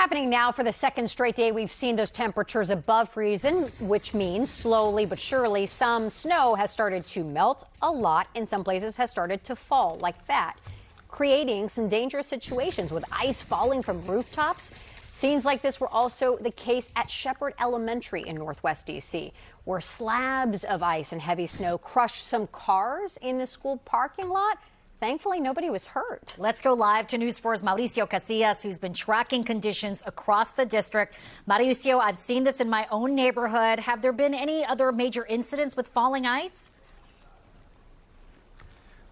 Happening now for the second straight day, we've seen those temperatures above freezing, which means slowly but surely some snow has started to melt. A lot in some places has started to fall like that, creating some dangerous situations with ice falling from rooftops. Scenes like this were also the case at Shepherd Elementary in Northwest D.C., where slabs of ice and heavy snow crushed some cars in the school parking lot. Thankfully, nobody was hurt. Let's go live to News 4's Mauricio Casillas, who's been tracking conditions across the district. Mauricio, I've seen this in my own neighborhood. Have there been any other major incidents with falling ice?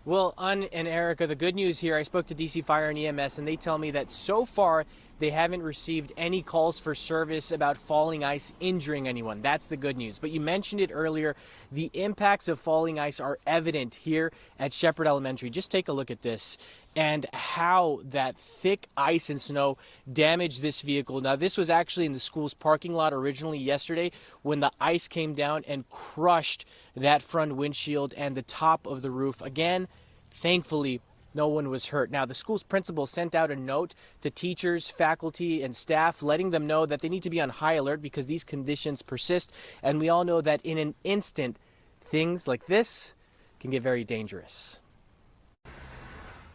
Well, and Erica, the good news here, I spoke to DC Fire and EMS, and they tell me that so far they haven't received any calls for service about falling ice injuring anyone. That's the good news. But you mentioned it earlier. The impacts of falling ice are evident here at Shepherd Elementary. Just take a look at this and how that thick ice and snow damaged this vehicle. Now, this was actually in the school's parking lot originally yesterday when the ice came down and crushed that front windshield and the top of the roof. Again, thankfully, no one was hurt. Now, the school's principal sent out a note to teachers, faculty, and staff, letting them know that they need to be on high alert because these conditions persist. And we all know that in an instant, things like this can get very dangerous.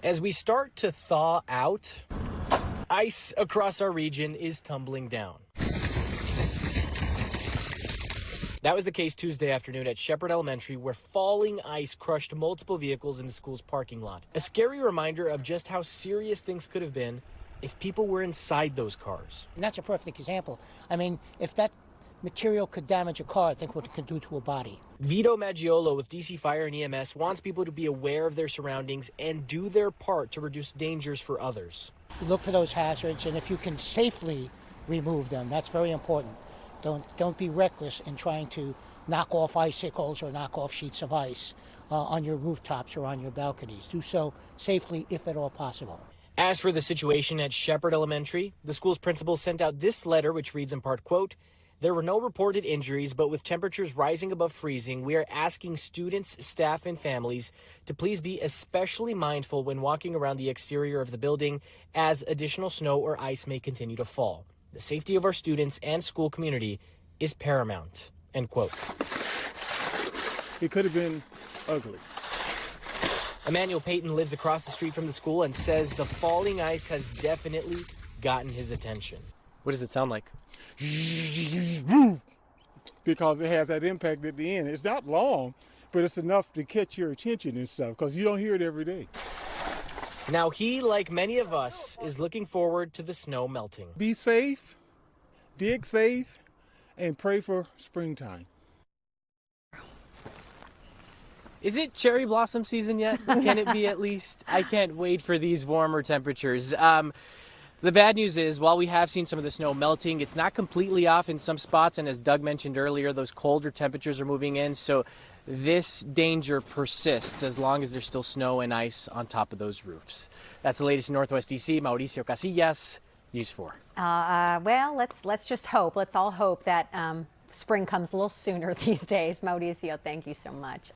As we start to thaw out, ice across our region is tumbling down. That was the case Tuesday afternoon at Shepherd Elementary, where falling ice crushed multiple vehicles in the school's parking lot. A scary reminder of just how serious things could have been if people were inside those cars. And that's a perfect example. I mean, if that material could damage a car, think what it could do to a body. Vito Maggiolo with DC Fire and EMS wants people to be aware of their surroundings and do their part to reduce dangers for others. Look for those hazards, and if you can safely remove them, that's very important. Don't be reckless in trying to knock off icicles or knock off sheets of ice on your rooftops or on your balconies. Do so safely if at all possible. As for the situation at Shepherd Elementary, the school's principal sent out this letter, which reads in part, quote, "There were no reported injuries, but with temperatures rising above freezing, we are asking students, staff, and families to please be especially mindful when walking around the exterior of the building as additional snow or ice may continue to fall. The safety of our students and school community is paramount," end quote. It could have been ugly. Emmanuel Payton lives across the street from the school and says the falling ice has definitely gotten his attention. What does it sound like? Because it has that impact at the end. It's not long, but it's enough to catch your attention and stuff because you don't hear it every day. Now he, like many of us, is looking forward to the snow melting. Be safe, dig safe, and pray for springtime. Is it cherry blossom season yet? Can it be at least? I can't wait for these warmer temperatures. The bad news is, while we have seen some of the snow melting, it's not completely off in some spots. And as Doug mentioned earlier, those colder temperatures are moving in. So this danger persists as long as there's still snow and ice on top of those roofs. That's the latest in Northwest D.C. Mauricio Casillas, News 4. Well, let's just hope. Let's all hope that spring comes a little sooner these days. Mauricio, thank you so much.